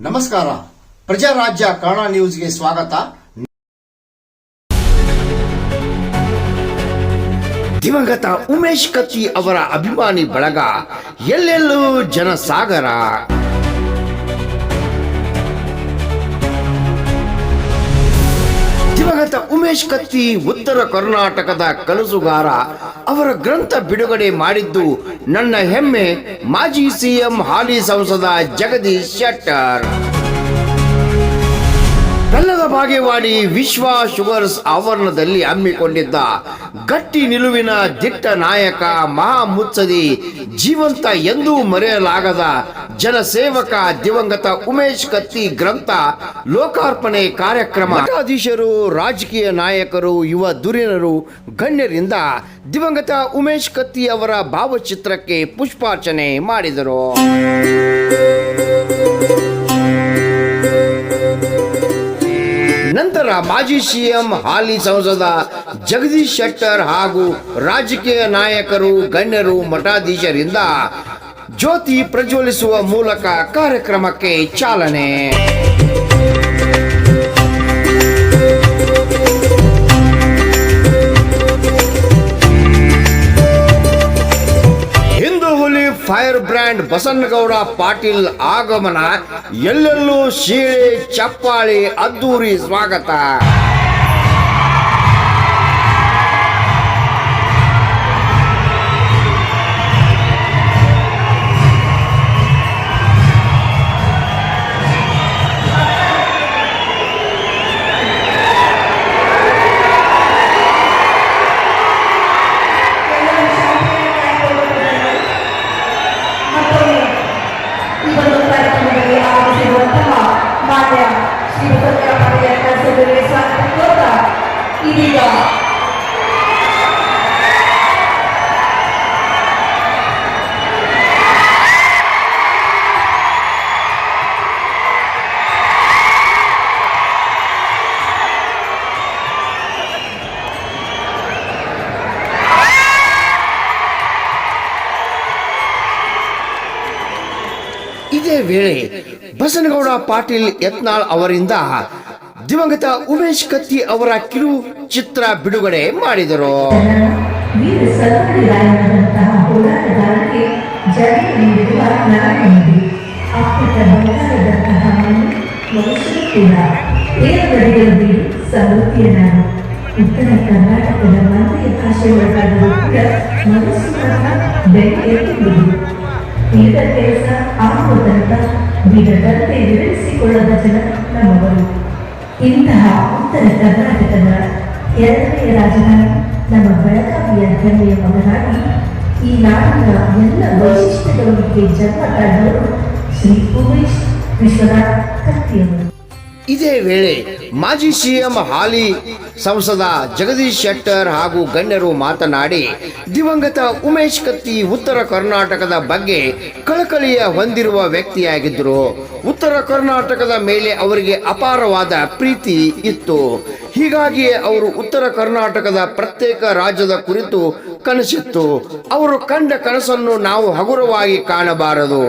ನಮಸ್ಕಾರ. ಪ್ರಜಾರಾಜ್ಯ ಕನ್ನಡ ನ್ಯೂಸ್ಗೆ ಸ್ವಾಗತ. ದಿವಂಗತ ಉಮೇಶ್ ಕತ್ತಿ ಅವರ ಅಭಿಮಾನಿ ಬಳಗ ಎಲ್ಲೆಲ್ಲೂ ಜನಸಾಗರ. ದಿವಂಗತ ಉಮೇಶ್ ಕತ್ತಿ ಉತ್ತರ ಕರ್ನಾಟಕದ ಕನಸುಗಾರ. ಅವರ ಗ್ರಂಥ ಬಿಡುಗಡೆ ಮಾಡಿದ್ದು ನನ್ನ ಹೆಮ್ಮೆ ಮಾಜಿ ಸಿಎಂ ಹಾಲಿ ಸಂಸದ ಜಗದೀಶ್ ಶೆಟ್ಟರ್. ಕಲ್ಲದ ಬಾಗೇವಾಡಿ ವಿಶ್ವ ಶುಗರ್ಸ್ ಆವರಣದಲ್ಲಿ ಹಮ್ಮಿಕೊಂಡಿದ್ದ ಗಟ್ಟಿ ನಿಲುವಿನ ದಿಟ್ಟ ನಾಯಕ ಮಹಾ ಮುತ್ಸದಿ ಜೀವಂತ ಎಂದೂ ಮರೆಯಲಾಗದ ಜನಸೇವಕ ದಿವಂಗತ ಉಮೇಶ್ ಕತ್ತಿ ಗ್ರಂಥ ಲೋಕಾರ್ಪಣೆ ಕಾರ್ಯಕ್ರಮ ಮಠಾಧೀಶರು, ರಾಜಕೀಯ ನಾಯಕರು, ಯುವ ಧುರೀಣರು, ಗಣ್ಯರಿಂದ ದಿವಂಗತ ಉಮೇಶ್ ಕತ್ತಿ ಅವರ ಭಾವಚಿತ್ರಕ್ಕೆ ಪುಷ್ಪಾರ್ಚನೆ ಮಾಡಿದರು. ನಂತರ ಮಾಜಿ ಸಿಎಂ ಹಾಲಿ ಸಂಸದ ಜಗದೀಶ್ ಶೆಟ್ಟರ್ ಹಾಗೂ ರಾಜಕೀಯ ನಾಯಕರು, ಗಣ್ಯರು, ಮಠಾಧೀಶರಿಂದ ಜ್ಯೋತಿ ಪ್ರಜ್ವಲಿಸುವ ಮೂಲಕ ಕಾರ್ಯಕ್ರಮಕ್ಕೆ ಚಾಲನೆ. ಹಿಂದೂ ಹುಲಿ ಫೈರ್ ಬ್ರ್ಯಾಂಡ್ ಬಸನಗೌಡ ಪಾಟೀಲ್ ಆಗಮನ. ಎಲ್ಲೆಲ್ಲೂ ಶೀಳೆ, ಚಪ್ಪಾಳಿ, ಅದ್ದೂರಿ ಸ್ವಾಗತ. ಇದೇ ವೇಳೆ ಬಸನಗೌಡ ಪಾಟೀಲ್ ಯತ್ನಾಳ್ ಅವರಿಂದ ದಿವಂಗತ ಉಮೇಶ್ ಕತ್ತಿ ಅವರ ಕಿರು ಚಿತ್ರ ಬಿಡುಗಡೆ ಮಾಡಿದರು. ಉತ್ತರ ಕರ್ನಾಟಕದ ಮಂತ್ರಿ ಭಾಷೆ ಒಳಗಾದರೂ ಕೂಡ ಮನಸ್ಸು ಬೆಳೆಯುವುದು ಈಗ ಕೆಲಸ ಆಗುವ ತನಕ ಬಿಡದಂತೆ ವಿವರಿಸಿಕೊಳ್ಳದ ಜನ ನಮ್ಮವರು. ಇಂತಹ ಉತ್ತರ ಕರ್ನಾಟಕದ ಎರಡನೆಯ ರಾಜಧಾನಿ ನಮ್ಮ ಬೆಳಗಾವಿಯ ಹೆಮ್ಮೆಯ ಮಗನಾಗಿ ಈ ನಾಡಿನ ಎಲ್ಲ ವೈಶಿಷ್ಟ್ಯಗಳೊಂದಿಗೆ ಜನ್ಮ ತಾಳಿದವರು ಶ್ರೀ ಉಮೇಶ್ ವಿಶ್ವನಾಥ್ ಕತ್ತಿಯವರು. ಇದೇ ವೇಳೆ ಮಾಜಿ ಸಿಎಂ ಹಾಲಿ ಸಂಸದ ಜಗದೀಶ್ ಶೆಟ್ಟರ್ ಹಾಗೂ ಗಣ್ಯರು ಮಾತನಾಡಿ ದಿವಂಗತ ಉಮೇಶ್ ಕತ್ತಿ ಉತ್ತರ ಕರ್ನಾಟಕದ ಬಗ್ಗೆ ಕಳಕಳಿಯ ಹೊಂದಿರುವ ವ್ಯಕ್ತಿಯಾಗಿದ್ದರು. ಉತ್ತರ ಕರ್ನಾಟಕದ ಮೇಲೆ ಅವರಿಗೆ ಅಪಾರವಾದ ಪ್ರೀತಿ ಇತ್ತು. ಹೀಗಾಗಿಯೇ ಅವರು ಉತ್ತರ ಕರ್ನಾಟಕದ ಪ್ರತ್ಯೇಕ ರಾಜ್ಯದ ಕುರಿತು ಕನಸಿತ್ತು. ಅವರು ಕಂಡ ಕನಸನ್ನು ನಾವು ಹಗುರವಾಗಿ ಕಾಣಬಾರದು.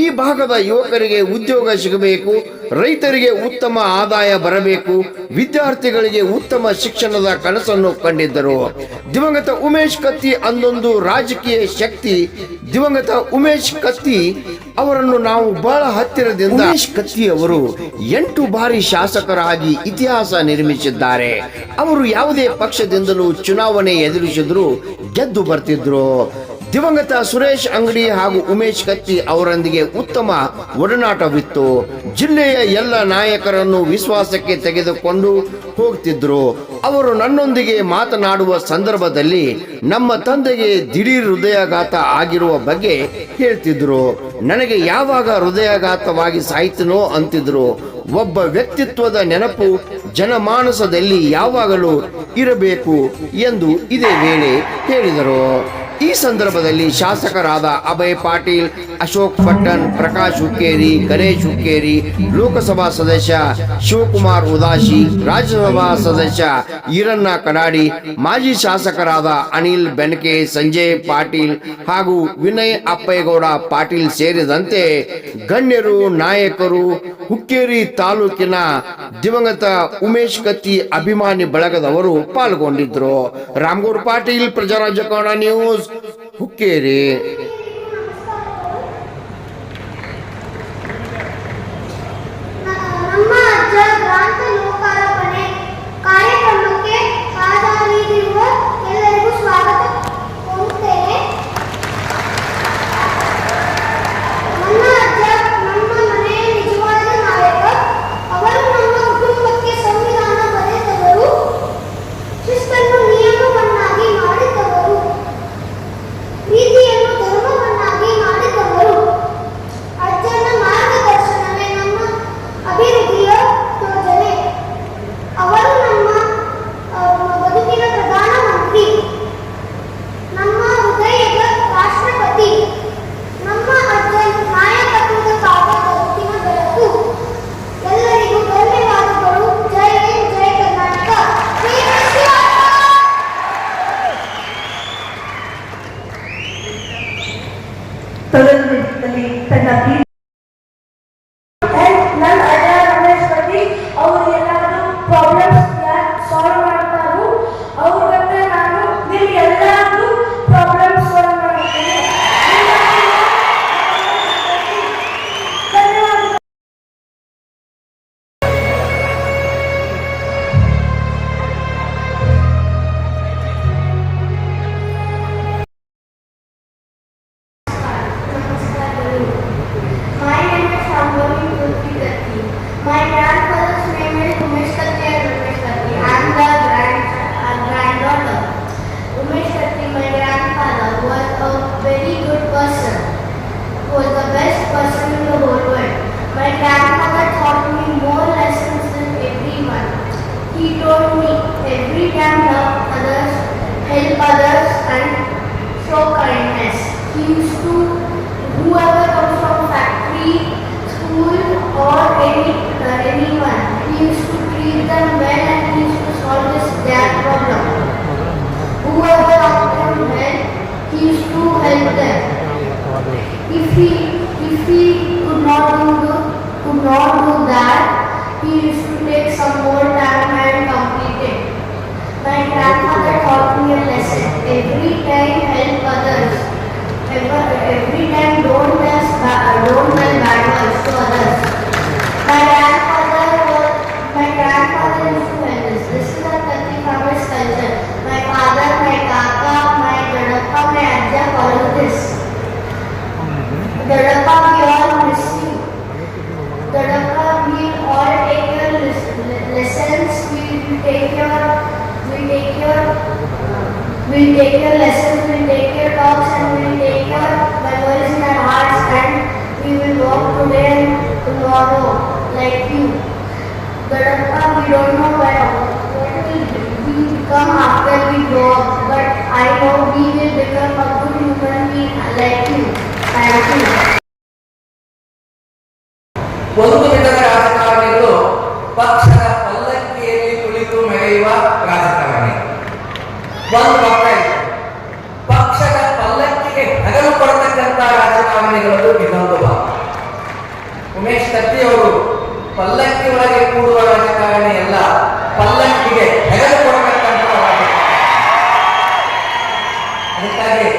ಈ ಭಾಗದ ಯುವಕರಿಗೆ ಉದ್ಯೋಗ ಸಿಗಬೇಕು, ರೈತರಿಗೆ ಉತ್ತಮ ಆದಾಯ ಬರಬೇಕು, ವಿದ್ಯಾರ್ಥಿಗಳಿಗೆ ಉತ್ತಮ ಶಿಕ್ಷಣದ ಕನಸನ್ನು ಕಂಡಿದ್ದರು. ದಿವಂಗತ ಉಮೇಶ್ ಕತ್ತಿ ಅಂದೊಂದು ರಾಜಕೀಯ ಶಕ್ತಿ. ದಿವಂಗತ ಉಮೇಶ್ ಕತ್ತಿ ಅವರನ್ನು ನಾವು ಬಹಳ ಹತ್ತಿರದಿಂದ ಉಮೇಶ್ ಕತ್ತಿ ಅವರು 8 ಬಾರಿ ಶಾಸಕರಾಗಿ ಇತಿಹಾಸ ನಿರ್ಮಿಸಿದ್ದಾರೆ. ಅವರು ಯಾವುದೇ ಪಕ್ಷದಿಂದಲೂ ಚುನಾವಣೆ ಎದುರಿಸಿದ್ರು ಗೆದ್ದು ಬರ್ತಿದ್ರು. ದಿವಂಗತ ಸುರೇಶ್ ಅಂಗಡಿ ಹಾಗೂ ಉಮೇಶ್ ಕತ್ತಿ ಅವರೊಂದಿಗೆ ಉತ್ತಮ ಒಡನಾಟವಿತ್ತು. ಜಿಲ್ಲೆಯ ಎಲ್ಲ ನಾಯಕರನ್ನು ವಿಶ್ವಾಸಕ್ಕೆ ತೆಗೆದುಕೊಂಡು ಹೋಗ್ತಿದ್ರು. ಅವರು ನನ್ನೊಂದಿಗೆ ಮಾತನಾಡುವ ಸಂದರ್ಭದಲ್ಲಿ ನಮ್ಮ ತಂದೆಗೆ ದಿಢೀರ್ ಹೃದಯಾಘಾತ ಆಗಿರುವ ಬಗ್ಗೆ ಹೇಳ್ತಿದ್ರು. ನನಗೆ ಯಾವಾಗ ಹೃದಯಾಘಾತವಾಗಿ ಸಾಯ್ತನೋ ಅಂತಿದ್ರು. ಒಬ್ಬ ವ್ಯಕ್ತಿತ್ವದ ನೆನಪು ಜನಮಾನಸದಲ್ಲಿ ಯಾವಾಗಲೂ ಇರಬೇಕು ಎಂದು ಇದೇ ವೇಳೆ ಹೇಳಿದರು. ಈ ಸಂದರ್ಭದಲ್ಲಿ ಶಾಸಕರಾದ ಅಭಯ್ ಪಾಟೀಲ್, ಅಶೋಕ್ ಪಟ್ಟಣ್, ಪ್ರಕಾಶ್ ಹುಕ್ಕೇರಿ, ಗಣೇಶ್ ಹುಕ್ಕೇರಿ, ಲೋಕಸಭಾ ಸದಸ್ಯ ಶಿವಕುಮಾರ್ ಉದಾಸಿ, ರಾಜ್ಯಸಭಾ ಸದಸ್ಯ ಈರಣ್ಣ ಕಡಾಡಿ, ಮಾಜಿ ಶಾಸಕರಾದ ಅನಿಲ್ ಬೆನಕೆ, ಸಂಜಯ್ ಪಾಟೀಲ್ ಹಾಗೂ ವಿನಯ್ ಅಪ್ಪೇಗೌಡ ಪಾಟೀಲ್ ಸೇರಿದಂತೆ ಗಣ್ಯರು, ನಾಯಕರು, ಹುಕ್ಕೇರಿ ತಾಲೂಕಿನ ದಿವಂಗತ ಉಮೇಶ್ ಕತ್ತಿ ಅಭಿಮಾನಿ ಬಳಗದವರು ಪಾಲ್ಗೊಂಡಿದ್ರು. ರಾಮಗೌಡ ಪಾಟೀಲ್, ಪ್ರಜಾರಾಜ್ಯ ಕನ್ನಡ ನ್ಯೂಸ್, ಹುಕ್ಕೇರಿ. ನಮ್ಮ ಅಜ್ಜ ಗ್ರಾಂಥ ಲೋಕಾರ್ಪಣೆ ಕಾರ್ಯಕ್ರಮಕ್ಕೆ ಹಾಜರಿರುವ ಎಲ್ಲರಿಗೂ ಸ್ವಾಗತ ಕೋರುತ್ತೇನೆ. ನನ್ನ ಅಜ್ಜ ನಮ್ಮ ಮನೆಯ ನಿಜವಾದ ನಾಯಕ. ಅವರು ನಮ್ಮ ಕುಟುಂಬಕ್ಕೆ ಸಂವಿಧಾನ ಬರೆದವರು, ಶಿಸ್ತನ್ನು ನಿಯಮವನ್ನಾಗಿ ಮಾಡಿದವರು, ಪ್ರೀತಿಯನ್ನು ಧರ್ಮವನ್ನಾಗಿ ಮಾಡಿದವರು. ಅಜ್ಜನ ಮಾರ್ಗದರ್ಶನವೇ ನಮ್ಮ ಅಭಿವೃದ್ಧಿಯ ಯೋಜನೆ. ಅವರು ನಮ್ಮ ಬದುಕಿನ ಪ್ರಧಾನಮಂತ್ರಿ, ನಮ್ಮ ಹೃದಯದ ರಾಷ್ಟ್ರಪತಿ. ನಮ್ಮ ಅಜ್ಜನ ನಾಯಕತ್ವದ ಪಾಪ ಬದುಕಿನ ಬೆಳಕು. ಎಲ್ಲರಿಗೂ ಧನ್ಯವಾದಗಳು. ಜೈ ಹಿಂದ್, ಜೈ ಕರ್ನಾಟಕ. ತೊಡಗಿನಲ್ಲಿ ತನ್ನ ನನ್ನ ಅಜ್ಜ ರಮೇಶ್ ಕತ್ತಿ ಅವರು ಎಲ್ಲಾದರೂ ಪ್ರಾಬ್ಲಮ್ಸ್ ಸಾಲ್ವ್ ಮಾಡ್ತಾರು. ಅವ್ರ ಬಗ್ಗೆ ನಾನು ನಿಮ್ಗೆ ಎಲ್ಲಾದರೂ ಪ್ರಾಬ್ಲಮ್ ಸಾಲ್ವ್ ಮಾಡ್ತೀನಿ. ಧನ್ಯವಾದ. My name is Shambhavi Tulsi Katti. My grandfather's name is Umesh Katti and Ramesh Katti. I am the granddaughter. Umesh Katti, my grandfather, was a very good person. He was the best person in the whole world. My grandfather taught me more lessons than everyone. He told me every time love others, help others, and show kindness. He used to, whoever comes from factory, school, or anyone, he used to treat them well and he used to solve their problem. Whoever asked him help, he used to help them. If he could not do that, he used to take some more time and complete it. My grandfather taught me a lesson. Every time help others. Every time don't tell bad words to others. My grandfather used to tell us. This is a Katti farmer's culture. My father, my kaka, my dadappa, my ajja follow this. Dadappa, we all miss you. Dadappa, we all take your lessons. We'll take your lessons, we'll take your talks, and we'll take your memories in our hearts, and we will walk today and tomorrow like you. Dadappa, we don't know what will we become after we grow up, but I know we will become a good human being like you. Thank you. ಒಂದು ವಿಧದ ರಾಜಕಾರಣಿಗಳು ಪಕ್ಷದ ಪಲ್ಲಕ್ಕಿಯಲ್ಲಿ ಕುಳಿತು ಮೆರೆಯುವ ರಾಜಕಾರಣಿ. ಒಂದು ಪಕ್ಷ ಇದೆ. ಪಕ್ಷದ ಪಲ್ಲಕ್ಕಿಗೆ ಹಗಲು ಕೊಡತಕ್ಕಂಥ ರಾಜಕಾರಣಿಗಳು ಇನ್ನೊಂದು ಭಾಗ. ಉಮೇಶ್ ಕತ್ತಿ ಅವರು ಪಲ್ಲಕ್ಕಿ ಒಳಗೆ ಕೂಡುವ ರಾಜಕಾರಣಿ ಎಲ್ಲ, ಪಲ್ಲಕ್ಕಿಗೆ ಹೆಗಲು ಕೊಡತಕ್ಕಂಥ ರಾಜಕಾರಣಿ. ಅದಕ್ಕಾಗಿ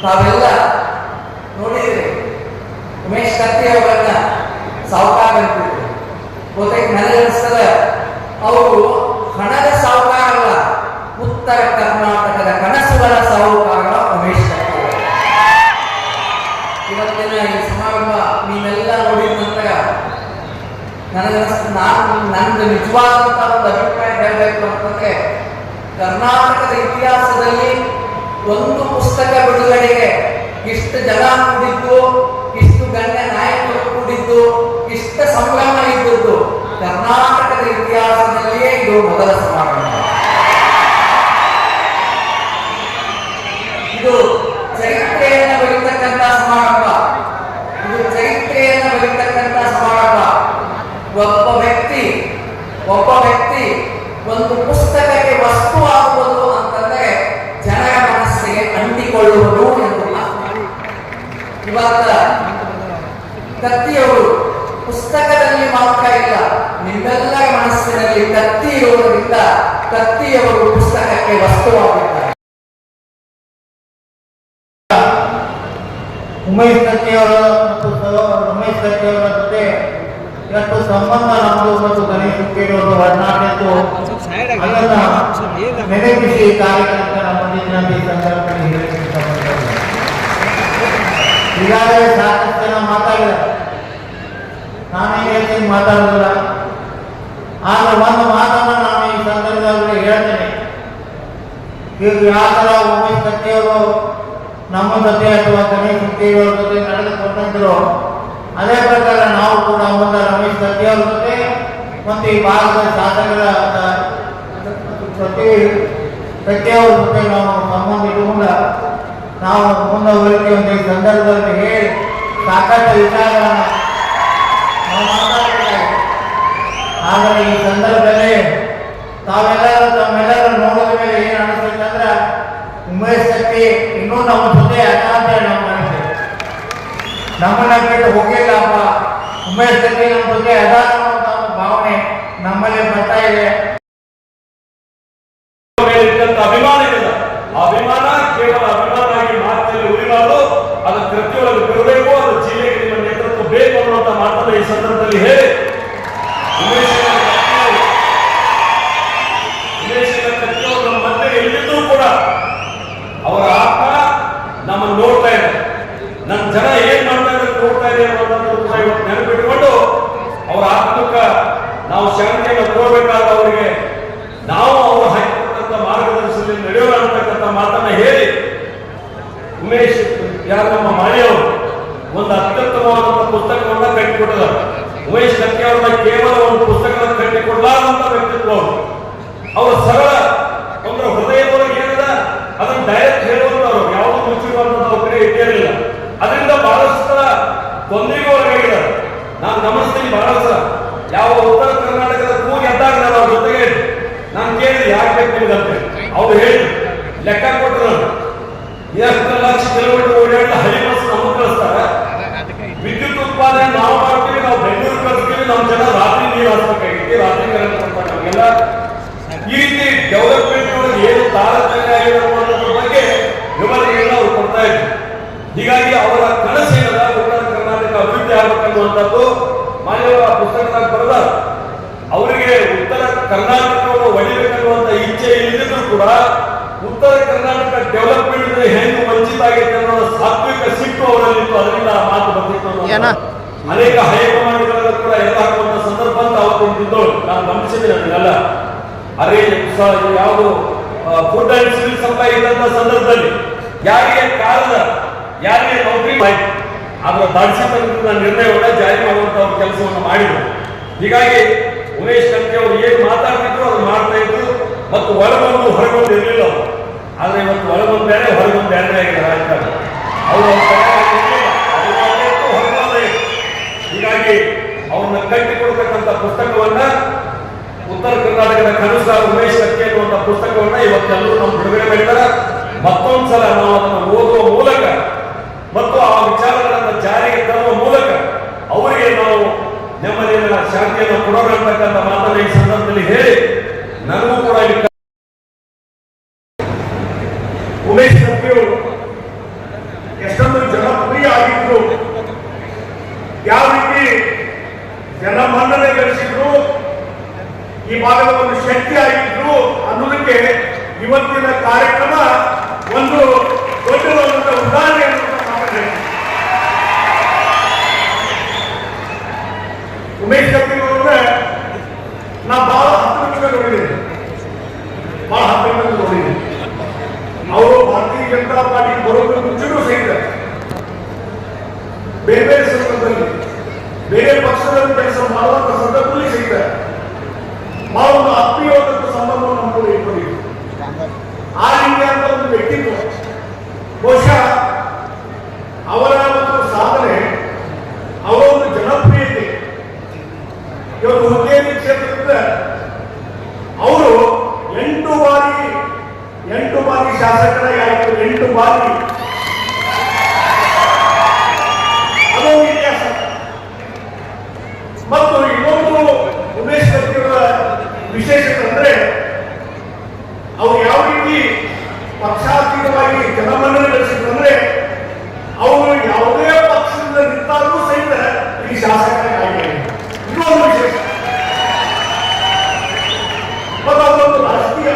ತಾವೆಲ್ಲ ನೋಡಿದ್ರೆ ಉಮೇಶ್ ಕತ್ತಿ ಅವರನ್ನ ಸಾಹುಕಾರ ಅಂತಿದ್ರು. ಬಹುತೇಕ ನನಗನ್ನಿಸ್ತದ ಅವರು ಹಣದ ಸಾಹುಕಾರಲ್ಲ, ಉತ್ತರ ಕರ್ನಾಟಕದ ಕನಸುಗಳ ಸಾಹುಕಾರ ಉಮೇಶ್ ಕತ್ತಿ. ಇವತ್ತಿನ ಈ ಸಮಾರಂಭ ನೀವೆಲ್ಲ ನೋಡಿದ ನಂತರ ನಂದು ನಿಜವಾದಂತಹ ಒಂದು ಅಭಿಪ್ರಾಯ ಹೇಳಬೇಕು ಅಂತಂದ್ರೆ, ಕರ್ನಾಟಕದ ಇತಿಹಾಸದಲ್ಲಿ ಒಂದು ಪುಸ್ತಕ ಬಿಡುಗಡೆಗೆ ಇಷ್ಟು ಜನ ಕೂಡಿದ್ದು, ಇಷ್ಟು ಗಣ್ಯ ನಾಯಕರು ಕೂಡಿದ್ದು, ಇಷ್ಟು ಸಂಭ್ರಮ ಇದ್ದದ್ದು ಕರ್ನಾಟಕದ ಇತಿಹಾಸದಲ್ಲಿಯೇ ಇದು ಮೊದಲ ಸಮಾರಂಭ. ಇದು ಕತ್ತಿಯವರು ಪುಸ್ತಕಕ್ಕೆ ವಸ್ತುವಾಗಿದ್ದಾರೆ. ಉಮೇಶ್ ಕತ್ತಿಯವರ ಮತ್ತು ರಮೇಶ್ ಕತ್ತಿಯವರ ಜೊತೆ ಎಷ್ಟು ಸಂಬಂಧ ನಮ್ಮದು ಮತ್ತು ಗಣೇಶ್ ಕೇಳುವುದು ಒಡನಾಟದ್ದು ಅದನ್ನ ನೆನಪಿಸಿ ಕಾರ್ಯಕ್ರಮಕ್ಕೆ ನಮ್ಮ ಮುಂದಿನ ಈ ಸಂದರ್ಭದಲ್ಲಿ ಹೇಳಲಿಕ್ಕೆ ಇಷ್ಟಪಡ್ತೇನೆ. ಈಗಾಗಲೇ ಸಾಕಷ್ಟು ಜನ ಮಾತಾಡಿದ್ದಾರೆ, ನಾನೇ ಹೇಳ್ತೀನಿ ಮಾತಾಡೋದಿಲ್ಲ. ಆದ್ರೆ ಒಂದು ಮಾತನ್ನು ನಾನು ಈ ಸಂದರ್ಭದಲ್ಲಿ ಹೇಳ್ತೇನೆ. ಈಗ ಯಾವ ಥರ ಉಮೇಶ್ ಕತ್ತಿಯವರು ನಮ್ಮ ಜೊತೆ ಅಥವಾ ಗಣೇಶ್ ಕತ್ತಿಯವರ ಜೊತೆ ನಡೆದುಕೊಂಡಿದ್ರು, ಅದೇ ಪ್ರಕಾರ ನಾವು ಕೂಡ ಮುಂದೆ ರಮೇಶ್ ಕತ್ತಿಯವರ ಜೊತೆ ಮತ್ತು ಈ ಭಾಗದ ಶಾಸಕರ ಕತ್ತಿಯವರ ಜೊತೆ ನಾವು ಸಂಬಂಧ ಇಟ್ಟುಕೊಂಡು ನಾವು ಮುಂದುವರಿಕೆ ಒಂದು ಈ ಸಂದರ್ಭದಲ್ಲಿ ಹೇಳಿ ಸಾಕಷ್ಟು ವಿಚಾರಗಳನ್ನು ನಾವು ಮಾತಾಡ್ಬೇಕಾಗಿದೆ. ಆದರೆ ಈ ಸಂದರ್ಭದಲ್ಲಿ ತಮ್ಮೆಲ್ಲರೂ ನೋಡಿದ ಮೇಲೆ ಏನು ಅನಿಸ್ತೈತೆ ಅಂದ್ರೆ ಉಮೇಶ್ ಕತ್ತಿ ಇನ್ನೂ ನಮ್ಮ ಜೊತೆ ಅದ ಅಂತ ನಾವು ಮಾಡಿದ್ದೇವೆ. ನಮ್ಮನ್ನ ಬಿಟ್ಟು ಹೋಗಿಲ್ಲಪ್ಪ, ಉಮೇಶ್ ಕತ್ತಿ ನಮ್ಮ ಜೊತೆ ಅದ ಅನ್ನುವಂಥ ಒಂದು ಭಾವನೆ ನಮ್ಮಲ್ಲಿ ಬರ್ತಾ ಇದೆ. ಅಭಿಮಾನ ಇಲ್ಲ. ಅಭಿಮಾನ ಕೇವಲ ಅಭಿಮಾನ ಆಗಿ ಮಾತಿನಲ್ಲಿ ಉಳಿಬಾರದು, ಅದು ಕೃತಿಯೊಳಗೆ ಬರಬೇಕು, ಅದು ಜಿಲ್ಲೆಗೆ ನಿಮ್ಮ ನೇತೃತ್ವ ಬೇಕು ಅನ್ನುವಂಥ ಮಾತನ್ನು ಈ ಸಂದರ್ಭದಲ್ಲಿ ಹೇಳಿ ಉಮೇಶನ ಕತ್ತಿಯವರು ನಮ್ಮ ಮಧ್ಯೆ ಎಲ್ಲಿದ್ದರೂ ಕೂಡ ಅವರ ಆತ್ಮ ನಮ್ಮನ್ನು ನೋಡ್ತಾ ಇದೆ. ನನ್ನ ಜನ ಏನ್ ಮಾಡ್ತಾ ಇದ್ದಾರೆ ನೋಡ್ತಾ ಇದೆ ಅನ್ನೋದನ್ನು ಕೂಡ ಇವತ್ತು ನೆನಪಿಟ್ಟುಕೊಂಡು ಅವರ ಆತ್ಮಕ್ಕೆ ನಾವು ಶಾಂತಿಯನ್ನು ತೋರ್ಬೇಕಾದ ಅವರಿಗೆ ನಾವು ಅವರು ಹಾಕಿರ್ತಕ್ಕಂಥ ಮಾರ್ಗದರ್ಶನದಲ್ಲಿ ನಡೆಯೋಣ ಅಂತಕ್ಕಂಥ ಮಾತನ್ನ ಹೇಳಿ ಉಮೇಶ್ ಯಾರು ನಮ್ಮ ಮಾಳಿಯವರು ಒಂದು ಅತ್ಯುತ್ತಮವಾದಂತಹ ಪುಸ್ತಕವನ್ನ ಕಟ್ಟಿಕೊಟ್ಟಿದ್ದಾರೆ. ಉಮೇಶ್ ಕತ್ತಿ ಅವ್ರನ್ನ ಕೇವಲ ಒಂದು ಪುಸ್ತಕವನ್ನು ಕಟ್ಟಿಕೊಡ್ಲಾರಂತ ವ್ಯಕ್ತಿತ್ವ ಅವರು ಸರಳ ಒಂದು ಹೃದಯದೊಳಗೆ ಏನಿದೆ ಅದನ್ನು ಡೈರೆಕ್ಟ್ ಹೇಳುವಂತವ್ರು, ಯಾವುದು ಮುಚ್ಚಿರುವಂತ ಅವ್ರ ಕಡೆ ಇಟ್ಟಿರಲಿಲ್ಲ. ಅದರಿಂದ ಬಹಳಷ್ಟು ತೊಂದರೆಗೂ ಒಳಗಾಗಿದ್ದಾರೆ. ನಾನು ಗಮನಿಸ್ತೀನಿ ಬಹಳಷ್ಟು ಯಾವ ಉತ್ತರ ಕರ್ನಾಟಕದ ಕೂಗಿ ಎದ್ದಾಗ ನಾನು ಅವ್ರ ಜೊತೆಗೆ ನಾನು ಕೇಳಿದೆ ಯಾಕೆ ಬೇಕು ನಿಮ್ಗಂತೆ, ಅವ್ರು ಹೇಳಿ ಲೆಕ್ಕ ಕೊಟ್ಟರು ಎಷ್ಟು ಲಕ್ಷ ಕಿಲೋಮೀಟರ್ ಓಡಾಡಿ ಹಳಿ ಬಸ್ ನಮಗೆ ಕಳಿಸ್ತಾರೆ, ವಿದ್ಯುತ್ ಉತ್ಪಾದನೆ ನಾವು ಮಾಡ್ತೀವಿ, ನಾವು ಬೆಂಗಳೂರು ಕಳಿಸ್ತೀವಿ, ನಮ್ಮ ಜನ ರಾತ್ರಿ ನೀರು ಹಾಸ್ಬೇಕಾಗಿತ್ತು, ರಾತ್ರಿ ಕರೆಂಟ್ ಕೊಡ್ತಾರೆ ನಮಗೆಲ್ಲ. ಈ ರೀತಿ ಡೆವಲಪ್ಮೆಂಟ್ ಒಳಗೆ ಏನು ತಾರತಮ್ಯ ಆಗಿದೆ ಅನ್ನೋದ್ರ ಬಗ್ಗೆ ವಿವರಣೆಗಳನ್ನ ಅವ್ರು ಕೊಡ್ತಾ ಇದ್ರು. ಹೀಗಾಗಿ ಅವರ ಕನಸೇನದ ಉತ್ತರ ಕರ್ನಾಟಕ ಅಭಿವೃದ್ಧಿ ಆಗಬೇಕನ್ನುವಂಥದ್ದು ಮಾನ್ಯವ ಪುಸ್ತಕದಾಗ ಬರೆದ ಅವರಿಗೆ ಉತ್ತರ ಕರ್ನಾಟಕವನ್ನು ಒಡಿಬೇಕನ್ನುವಂತ ಇಚ್ಛೆ ಇಲ್ಲದಿದ್ರು ಕೂಡ ಉತ್ತರ ಕರ್ನಾಟಕ ಡೆವಲಪ್ಮೆಂಟ್ ಹೆಂಗೆ ವಂಚಿತ ಆಗೈತೆ ಅನ್ನೋ ಸಾತ್ವಿಕ ಸಿಟ್ಟು ಅವರಲ್ಲಿತ್ತು. ಅದರಿಂದ ಮಾತು ಬಂದಿತ್ತು. ಅನೇಕ ಹೈಕಮಾಂಡ್ಗಳಲ್ಲಿ ಕೂಡ ಎಲ್ಲ ಹಾಕುವಂತ ಸಂದರ್ಭ ಅಂತ ಅವತ್ತಿದ್ದೋಳು ನಾನು ಗಮನಿಸಿದ್ದೀನಿ. ಅದನ್ನೆಲ್ಲ ಅರೇ ಯಾವುದು ಫುಡ್ ಅಂಡ್ ಸಿವಿಲ್ ಸಪ್ಲೈ ಇದ್ದಂತ ಸಂದರ್ಭದಲ್ಲಿ ಯಾರಿಗೆ ಕಾಲದ ಯಾರಿಗೆ ನೌಕರಿ ಮಾಡಿ ಅದರ ದಾಡ್ಸಿತಕ್ಕಂಥ ನಿರ್ಣಯವನ್ನ ಜಾರಿ ಮಾಡುವಂತ ಅವ್ರ ಕೆಲಸವನ್ನು ಮಾಡಿದ್ರು. ಹೀಗಾಗಿ ಉಮೇಶ್ ಕತ್ತಿ ಅವರು ಏನ್ ಮಾತಾಡ್ತಿದ್ರು ಅದು ಮಾಡ್ತಾ ಇದ್ರು ಮತ್ತು ಒಳಗೊಂದು ಹೊರಗೊಂದು ಇರಲಿಲ್ಲ ಅವರು. ಆದ್ರೆ ಇವತ್ತು ಒಳಗೊಂದು ಬೇರೆ ಹೊರಗೊಂದು ಬೇರೆ ಆಗಿದೆ ರಾಜಕಾರಣ. ಅವರು ಹೀಗಾಗಿ ಅವ್ರನ್ನ ಕಟ್ಟಿಕೊಡ್ತಕ್ಕಂಥ ಪುಸ್ತಕವನ್ನ ಉತ್ತರ ಕರ್ನಾಟಕದ ಕನಸಾರ ಉಮೇಶ್ ಕತ್ತಿ ಅನ್ನುವಂಥ ಪುಸ್ತಕವನ್ನ ಇವತ್ತೆಲ್ಲರೂ ನಾವು ಬಿಡುಗಡೆ ಮಾಡಿದ್ದಾರೆ. ಮತ್ತೊಂದ್ಸಲ ನಾವು ಅದನ್ನು ಓದುವ ಮೂಲಕ ಮತ್ತು ಆ ವಿಚಾರಗಳನ್ನು ಜಾರಿಗೆ ತರುವ ಮೂಲಕ ಅವರಿಗೆ ನಾವು ನೆಮ್ಮದಿಯ ಶಾಂತಿಯನ್ನು ಕೊಡೋಣ ಅಂತಕ್ಕಂಥ ಮಾತನ್ನು ಈ ಸಂದರ್ಭದಲ್ಲಿ ಹೇಳಿ ನನಗೂ ಕೂಡ ಉಮೇಶ್ ಕತ್ತಿಯವರು ಎಷ್ಟೊಂದು ಜನಪ್ರಿಯ ಆಗಿದ್ರು, ಯಾವ ರೀತಿ ಜನಮನ್ನಣೆ ಗಳಿಸಿದ್ರು, ಈ ಭಾಗದ ಒಂದು ಶಕ್ತಿ ಆಗಿದ್ರು ಅನ್ನೋದಕ್ಕೆ ಇವತ್ತಿನ ಕಾರ್ಯಕ್ರಮ ಒಂದು ದೊಡ್ಡದಾದಂತಹ ಉದಾಹರಣೆ ಅಂತ ಉಮೇಶ್ ಕತ್ತಿಯವರನ್ನ ನಾ ಬಹಳ ಹತ್ತಿರದಿಂದ ನೋಡಿದ್ದೀನಿ, ಬಹಳ ಹತ್ತಿರದಿಂದ ನೋಡಿದ್ದೀನಿ. ಅವರು ಭಾರತೀಯ ಜನತಾ ಪಾರ್ಟಿ ಬರೋದ್ರ ಮುಂಚೆನೂ ಸಹಿತ ಬೇರೆ ಬೇರೆ ಸಂದರ್ಭದಲ್ಲಿ ಬೇರೆ ಪಕ್ಷದಲ್ಲಿ ಕೆಲಸ ಮಾಡುವಂತ ಸಂದರ್ಭದಲ್ಲಿ ಸಹಿತ ಬಹಳ ಒಂದು ಆತ್ಮೀಯವಾದಂತ ಸಂಬಂಧವನ್ನು ನಮ್ಮ ಇಟ್ಕೊಂಡಿದ್ವಿ. ಆ ರೀತಿಯಾದ ಒಂದು ವ್ಯಕ್ತಿತ್ವ ಬಹುಶಃ ಅವರ ಒಂದು ಸಾಧನೆ, ಅವರ ಒಂದು ಜನಪ್ರಿಯತೆ ಇವತ್ತು ಹುಕ್ಕೇರಿ ಕ್ಷೇತ್ರದಿಂದ ಅವರು 8 ಬಾರಿ ಶಾಸಕರಾಗಿ 8 ಬಾರಿ ಅದೊಂದು ಇತಿಹಾಸ. ಮತ್ತು ಇನ್ನೊಂದು ಉಮೇಶ್ ಕತ್ತಿಯವರ ವಿಶೇಷತೆ ಅಂದ್ರೆ ರೀತಿ ಪಕ್ಷಾತೀತವಾಗಿ ಜನಮನ್ನಣೆ ಗಳಿಸಿದ್ರೆ ಅವರು ಯಾವುದೇ ಪಕ್ಷದಿಂದ ನಿಂತಾರೂ ಸಹಿತ ಈ ಶಾಸಕರ ಆಯ್ಕೆ ಇದು ಒಂದು ವಿಶೇಷ. ಮತ್ತು ಅವರೊಂದು ರಾಜಕೀಯ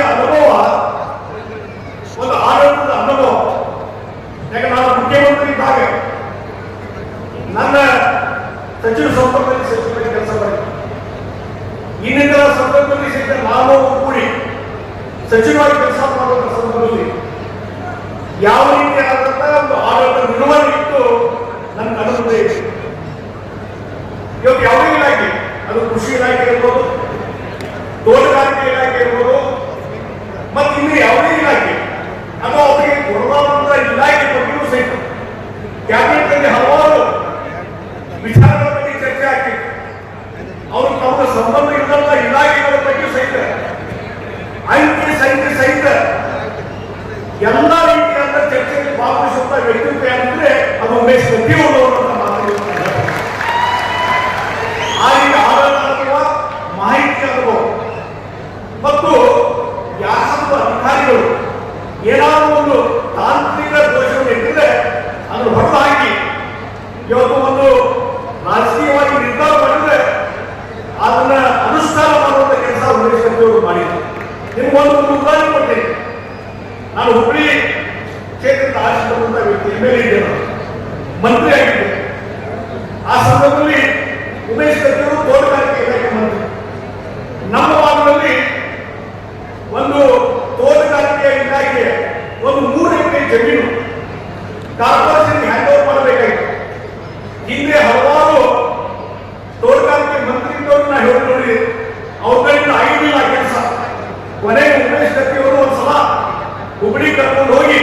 ಅನುಭವ ಒಂದು ಆಡಳಿತದ ಅನುಭವ. ಯಾಕೆ ನಾನು ಮುಖ್ಯಮಂತ್ರಿ ಇದ್ದಾಗ ನನ್ನ ಸಚಿವ ಸಂಪುಟದಲ್ಲಿ ಸಚಿವರಾಗಿ ಕೆಲಸ ಮಾಡಿದ್ದೆ. ಇನ್ನಿತರ ಸಂದರ್ಭದಲ್ಲಿ ಸಹಿತ ನಾನು ಕೂಡಿ ಸಚಿವರಾಗಿ ಕೆಲಸ ಮಾಡುವ ಸಂದರ್ಭದಲ್ಲಿ ಯಾವ ರೀತಿಯಾದಂತಹ ಒಂದು ಆಡಳಿತ ನಿರ್ವಹಣೆ ಇತ್ತು ನನ್ನ ಕನಸು ಇದೆ. ಇವತ್ತು ಯಾವುದೇ ಇಲಾಖೆ, ಅದು ಕೃಷಿ ಇಲಾಖೆ ಇರ್ಬೋದು, ತೋಟಗಾರಿಕೆ ಇಲಾಖೆ ಇರ್ಬೋದು, ಮತ್ತು ಇನ್ನು ಯಾವುದೇ ಇಲಾಖೆ ಅದು ಅವರಿಗೆ ಕೊಡಬಾರದಂತ ಇಲಾಖೆ ಬಗ್ಗೆಯೂ ಸಹಿತ ಕ್ಯಾಬಿನೆಟ್ನಲ್ಲಿ ಹಲವಾರು ವಿಚಾರಗಳ ಬಗ್ಗೆ ಚರ್ಚೆ ಆಗ್ತಿತ್ತು. ಅವರು ತಮ್ಮ ಸಂಬಂಧ ಇಲ್ಲದ ಇಲಾಖೆಗಳ ಬಗ್ಗೆ ಸಹಿತ ಅಂಕಿ ಸಂಖ್ಯೆ ಸಹಿತ ಎಲ್ಲ ರೀತಿಯಾದ ಚರ್ಚೆಯಲ್ಲಿ ಭಾಗವಹಿಸುವಂತ ವ್ಯಕ್ತಿತ್ವ ಏನಂದ್ರೆ ಅದು ಉಮೇಶ್ ಕತ್ತಿ ಅವರು ಅಂತ ಮಾತಾಡಿದ್ದಾರೆ. ಆ ರೀತಿ ಆಡಳಿತ ಅನುಭವ, ಮಾಹಿತಿ ಅನುಭವ ಮತ್ತು ಯಾರಾದರೂ ಅಧಿಕಾರಿಗಳು ಏನಾದರೂ ಒಂದು ತಾಂತ್ರಿಕ ದೋಷವನ್ನು ಇಟ್ಟಿದ್ರೆ ಅದನ್ನು ಹೊರತು ಹಾಕಿ ಇವತ್ತು ಒಂದು ರಾಜಕೀಯವಾಗಿ ನಿರ್ಧಾರ ಮಾಡಿದ್ರೆ ಅದನ್ನ ಅನುಷ್ಠಾನ ಮಾಡುವಂತ ಕೆಲಸ ಉಮೇಶ್ ಕತ್ತಿ ಅವರು ಮಾಡಿದ್ರು. ನಿಮ್ಗೊಂದು ಉದಾಹರಣೆ ಕೊಡ್ತೇನೆ. ನಾನು ಹುಬ್ಬಳ್ಳಿ ಕ್ಷೇತ್ರದ ಆರಿಸಿಕೊಂಡ ವ್ಯಕ್ತಿ, ಎಮ್ಎಲ್ಎ ಇದ್ದೆ, ಮಂತ್ರಿ ಆಗಿದ್ದೆ. ಆ ಸಂದರ್ಭದಲ್ಲಿ ಉಮೇಶ್ ಕತ್ತಿ ಅವರು ತೋಟಗಾರಿಕೆ ಇಲಾಖೆ ಮಂತ್ರಿ. ನಮ್ಮ ಭಾಗದಲ್ಲಿ ಒಂದು ತೋಟಗಾರಿಕೆ ಇಲಾಖೆ ಒಂದು 3 ಎಕರೆ ಜಮೀನು ಕಾರ್ಪೊರೇಷನ್ ಹ್ಯಾಂಡ್ ಓವರ್ ಮಾಡಬೇಕಾಗಿತ್ತು. ಹಿಂದೆ ಹಲವಾರು ತೋಟಗಾರಿಕೆ ಮಂತ್ರಿ ನಾ ಹೇಳಿ ನೋಡಿ ಅವ್ರ ಕಡೆಯಿಂದ ಆಗಿಲ್ಲ ಕೆಲಸ. ಕೊನೆಗೆ ಉಮೇಶ್ ಕತ್ತಿ ಅವರು ಒಂದ್ಸಲ ಹುಬ್ಬಳ್ಳಿ ಕರ್ಕೊಂಡು ಹೋಗಿ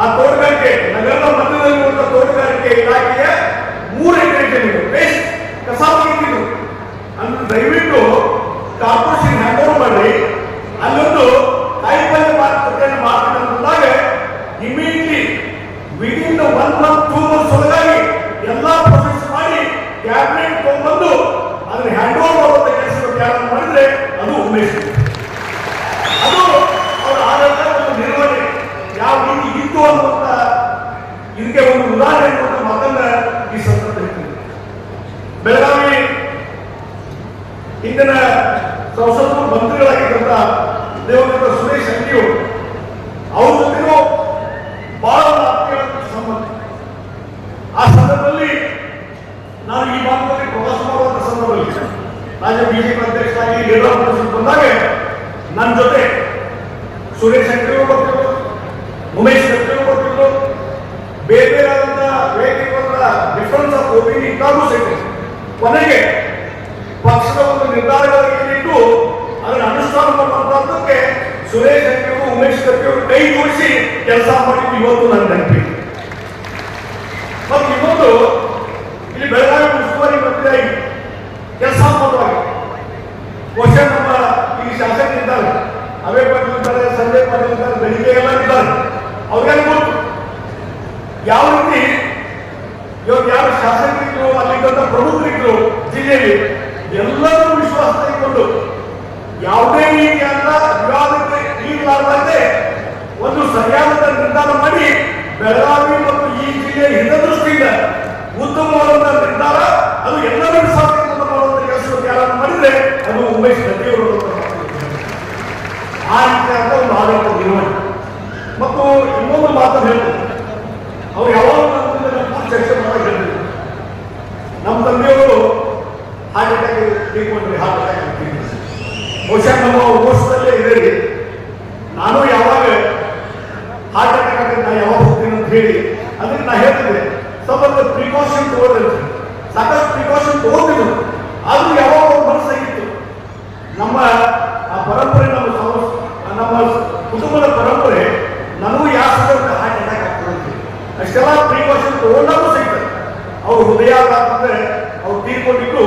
ಆ ತೋಟಗಾರಿಕೆ ನಗರದ ಮಧ್ಯದಲ್ಲಿರುವಂತಹ ತೋಟಗಾರಿಕೆ ಇಲಾಖೆಯ 3 ಎಕರೆ ಜಮೀನು ವೇಸ್ಟ್ ಕಸ ಹೋಗಿದ್ದು ಅಂದ್ರೆ ದಯವಿಟ್ಟು ಕಾರ್ಪೊರೇಷನ್ ಹ್ಯಾಂಡ್ ಓವರ್ ಮಾಡ್ರಿ, ಅಲ್ಲೊಂದು ಕಾಯಿಪಲ್ಯ ಮಾರುಕಟ್ಟೆಯನ್ನು ಮಾಡ್ತಕ್ಕಂಥದ್ದಾಗ ಇಮಿಡಿಯೇಟ್ಲಿ ವಿದಿನ್ 1 month 2 months ಒಳಗಾಗಿ ಎಲ್ಲಾ ಪ್ರೊಸೆಸ್ ಮಾಡಿ ಕ್ಯಾಬಿನೆಟ್ ತಗೊಂಡ್ಬಂದು ಅದನ್ನ ಹ್ಯಾಂಡ್ ಓವರ್ ಮಾಡುವಂತ ಕೆಲಸವನ್ನು ಯಾರು ಮಾಡಿದ್ರೆ ಅದು ಉಮೇಶ್. ಅದು ಅವರ ಆಡಳಿತ ಒಂದು ನಿರ್ವಹಣೆ ಯಾವ ರೀತಿ ಇತ್ತು ಅನ್ನುವಂತ ಇದಕ್ಕೆ ಒಂದು ಉದಾಹರಣೆ ಅನ್ನುವಂತ ಮಾತನ್ನ ಈ ಸಂದರ್ಭದಲ್ಲಿ ಬೆಳಗಾವಿ ಇಂದಿನ ಸಂಸದರು ಮಂತ್ರಿಗಳಾಗಿದ್ದಂತ ದೇವೇಂದ್ರ ಸುರೇಶ್ ಅಂಗಡಿ ಅವ್ರ ಜೊತೆಗೂ ಬಹಳ ಆತ್ಮೀಯ ಸಂಬಂಧ. ಆ ಸಂದರ್ಭದಲ್ಲಿ ನಾನು ಈ ಭಾಗದಲ್ಲಿ ಪ್ರವಾಸ ಮಾಡುವಂತ ಸಂದರ್ಭದಲ್ಲಿ ರಾಜ್ಯ ಬಿಜೆಪಿ ಅಧ್ಯಕ್ಷರಾಗಿ ಲೀಡರ್ ಪರಿಷತ್ ಬಂದಾಗ ನನ್ನ ಜೊತೆ ಸುರೇಶ್ ಅಂಗಡಿ ಬರ್ತಿದ್ರು, ಉಮೇಶ್ ಕತ್ತಿ ಬರ್ತಿದ್ರು, ಬೇರೆ ಬೇರೆ ಆದಂತಹ ವ್ಯಕ್ತಿಗಳ ಡಿಫರೆನ್ಸ್ ಆಫ್ ಒಪಿನಿಯನ್ ಇದ್ದಾಗೂ ಸಹಿತ ಕೊನೆಗೆ ಪಕ್ಷದ ಒಂದು ನಿರ್ಧಾರಗಳಿಟ್ಟು ಅದನ್ನು ಅನುಷ್ಠಾನ ಮಾಡುವಂತಹದ್ದಕ್ಕೆ ಸುರೇಶ್ ಅಂಗಡಿ ಉಮೇಶ್ ಕತ್ತಿ ಅವರು ಕೈ ಜೋಡಿಸಿ ಕೆಲಸ ಮಾಡಿದ್ದು ಇವತ್ತು ನನ್ನ ನೆನಪಿದೆ. ಮತ್ತು ಇನ್ನೊಂದು ಇಲ್ಲಿ ಬೆಳಗಾವಿ ಉಸ್ತುವಾರಿ ಮಂತ್ರಿಯಾಗಿ ಕೆಲಸ ಮಾಡುವಾಗ ಬಹುಶಃ ನಮ್ಮ ಈ ಶಾಸಕರಿದ್ದಾರೆ, ಅವೇ ಪಾಟೀಲ್ ಇದ್ದಾರೆ, ಸಂಜಯ್ ಪಾಟೀಲ್ ಇದ್ದಾರೆ, ಬೆಳಿಗ್ಗೆ ಎಲ್ಲ ಇದ್ದಾರೆ, ಅವ್ರಿಗೆಲ್ಲ ಗೊತ್ತು ಯಾವ ರೀತಿ ಇವತ್ತು ಯಾರು ಶಾಸಕರಿದ್ರು ಅಲ್ಲಿದ್ದಂತ ಪ್ರಮುಖರಿದ್ರು ಜಿಲ್ಲೆಯಲ್ಲಿ ಎಲ್ಲರೂ ವಿಶ್ವಾಸ ತೆಗೆದುಕೊಂಡು ಯಾವುದೇ ರೀತಿಯಾದ ವಿವಾದಕ್ಕೆ ಈಡಾಗದೆ ಒಂದು ಸರಿಯಾದ ನಿರ್ಧಾರ ಮಾಡಿ ಬೆಳಗಾವಿ ಮತ್ತು ಈ ಜಿಲ್ಲೆಯ ಹಿತದೃಷ್ಟಿಯಿಂದ ಉತ್ತಮವಾದಂತಹ ನಿರ್ಧಾರ ಅದು ಎಲ್ಲರೂ ವಿಶ್ವಾಸ ಮಾಡುವಂತ ಕೆಲಸವನ್ನು ಯಾರನ್ನು ಮಾಡಿದ್ರೆ ಅದು ಉಮೇಶ್ ಕತ್ತಿ ಅವರು. ಆ ರೀತಿಯಾದ ಒಂದು ಆಡಳಿತ ನಿರ್ವಹಣೆ. ಮತ್ತು ಇನ್ನೊಂದು ಮಾತನ್ನು ಹೇಳ್ತಾರೆ, ಅವ್ರು ಯಾವಾಗ ಚರ್ಚೆ ಮಾಡಕ್ಕೆ ಹೇಳಿದ್ರು, ನಮ್ಮ ತಂದೆಯವರು ಹಾರ್ಟ್ ಅಟ್ಯಾಕ್ ತೀರ್ಕೊಂಡ್ರಿ, ಹಾರ್ಟ್ ಅಟ್ಯಾಕ್ ಬಹುಶಃ ನಮ್ಮ ವರ್ಷದಲ್ಲೇ ಇದೆ. ನಾನು ಯಾವಾಗ ಹಾರ್ಟ್ ಅಟ್ಯಾಕ್ ಆಗಿ ನಾನು ಯಾವಾಗ ಹೋಗ್ತೀನಿ ಅಂತ ಹೇಳಿ ಅದಕ್ಕೆ ನಾ ಹೇಳ್ತಿದ್ದೆ ಸ್ವಲ್ಪ ಪ್ರಿಕಾಷನ್ ತಗೋದ್ರೆ ಸಾಕಷ್ಟು ಪ್ರಿಕಾಷನ್ ತಗೋತಿದ್ರು. ಆದ್ರೂ ಯಾವಾಗ ಒಂದು ಮನಸ್ಸಾಗಿತ್ತು ನಮ್ಮ ಆ ಪರಂಪರೆ, ನಮ್ಮ ಕುಟುಂಬದ ಪರಂಪರೆ ನನಗೂ ಯಾವ ಸಂದರ್ಭ ಹಾರ್ಟ್ ಅಟ್ಯಾಕ್ ಆಗ್ತದೆ ಅಷ್ಟೆಲ್ಲ ಪ್ರಿಕಾಷನ್ ತಗೊಂಡಾಗೂ ಸಿಗ್ತದೆ. ಅವ್ರು ಹೃದಯಾಘಾತ ಅಂದ್ರೆ ಅವ್ರು ತೀರ್ಕೊಂಡಿದ್ದು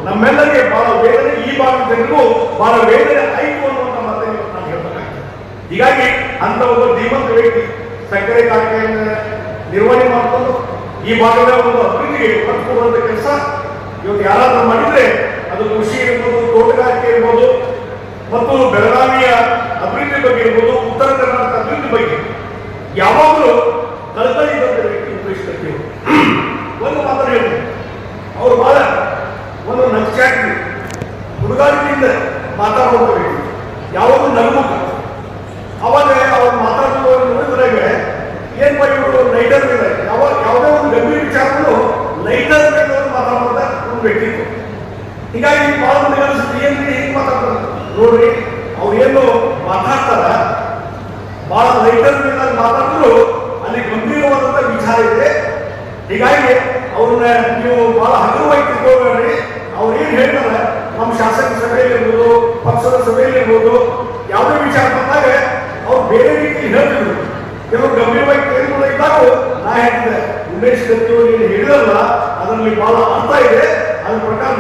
ನಮ್ಮೆಲ್ಲರಿಗೆ ಬಹಳ ವೇದನೆ, ಈ ಭಾಗದ ಜನರಿಗೂ ಬಹಳ ವೇದನೆ ಆಯ್ತು ಅನ್ನುವಂಥ ಮಾತನ್ನು ನಾನು ಹೇಳ್ಬೇಕಾಗ್ತದೆ. ಹೀಗಾಗಿ ಅಂತ ಒಬ್ಬ ಧೀಮಂತ ವ್ಯಕ್ತಿ ಸಕ್ಕರೆ ಕಾರ್ಖಾನೆಯನ್ನು ನಿರ್ವಹಣೆ ಮಾಡಿಕೊಂಡು ಈ ಭಾಗದ ಒಂದು ಅಭಿವೃದ್ಧಿಗೆ ಒತ್ತು ಕೊಡುವಂತ ಕೆಲಸ ಇವತ್ತು ಯಾರಾದ್ರೂ ಮಾಡಿದ್ರೆ ಅದು ಕೃಷಿ ಇರ್ಬೋದು, ತೋಟಗಾರಿಕೆ ಇರ್ಬೋದು, ಮತ್ತು ಬೆಳಗಾವಿಯ ಅಭಿವೃದ್ಧಿ ಬಗ್ಗೆ ಇರ್ಬೋದು, ಉತ್ತರ ಕರ್ನಾಟಕ ಅಭಿವೃದ್ಧಿ ಬಗ್ಗೆ ಯಾವಾಗಲೂ ಕಳಕಳಿ ಇದ್ದಂಥ ವ್ಯಕ್ತಿ ಉಮೇಶ್ ಕತ್ತಿ ಅವರು. ಒಂದು ಮಾತನ್ನು ಹೇಳ್ತೀನಿ, ಅವರು ಬಹಳ ಒಂದು ನಚ್ಚಾಟಿ ಹುಡುಗಾರಿಕೆಯಿಂದ ಮಾತಾಡುವಂಥ ವ್ಯಕ್ತಿ, ಯಾವಾಗಲೂ ನಗುಮುಖ. ಅವಾಗ ಅವ್ರು ಮಾತಾಡುವ ನೋಡಿದ್ರಾಗೆ ಏನ್ ಇವರು ಲೈಟರ್ ಮೇಲೆ ಯಾವುದೇ ಒಂದು ಗಂಭೀರ ವಿಚಾರವನ್ನು ಲೈಟರ್ ಮೇಲೆ ಮಾತಾಡುವಂಥ ಒಂದು ವ್ಯಕ್ತಿತ್ವ. ಹೀಗಾಗಿ ಬಹಳ ಮಂದಿ ಅನಿಸುತ್ತೆ ಏನ್ರಿ ಹೇಗೆ ಮಾತಾಡ್ತಾರೆ ನೋಡ್ರಿ, ಅವ್ರು ಏನು ಮಾತಾಡ್ತಾರ ಬಹಳ ಲೈಟರ್ ಮೇಲೆ ಮಾತಾಡಿದ್ರು ಅಲ್ಲಿ ಗಂಭೀರವಾದಂಥ ವಿಚಾರ ಇದೆ. ಹೀಗಾಗಿ ಅವ್ರನ್ನ ನೀವು ಬಹಳ ಹಗುರವಾಗಿ ತಿಳ್ಕೊಬೇಡ್ರಿ. ಅವ್ರು ಏನ್ ಹೇಳ್ತಾರೆ ನಮ್ಮ ಶಾಸಕ ಸಭೆಯಲ್ಲಿ ಇರ್ಬೋದು, ಪಕ್ಷದ ಸಭೆಯಲ್ಲಿ ಇರ್ಬೋದು, ಯಾವುದೇ ವಿಚಾರ ಬಂದಾಗ ಅವ್ರು ಬೇರೆ ರೀತಿ ಹೇಳ್ತಿದ್ರು. ಕೆಲವು ಗಂಭೀರವಾಗಿ ತೆಗೆದುಕೊಂಡು ಇದ್ದಾಗ ನಾ ಹೇಳ್ತಿದ್ದೆ ಉಮೇಶ್ ಕತ್ತಿ ಅವರು ಏನು ಹೇಳಿರಲ್ಲ ಅದರಲ್ಲಿ ಬಹಳ ಅರ್ಥ ಇದೆ, ಅದ್ರ ಪ್ರಕಾರ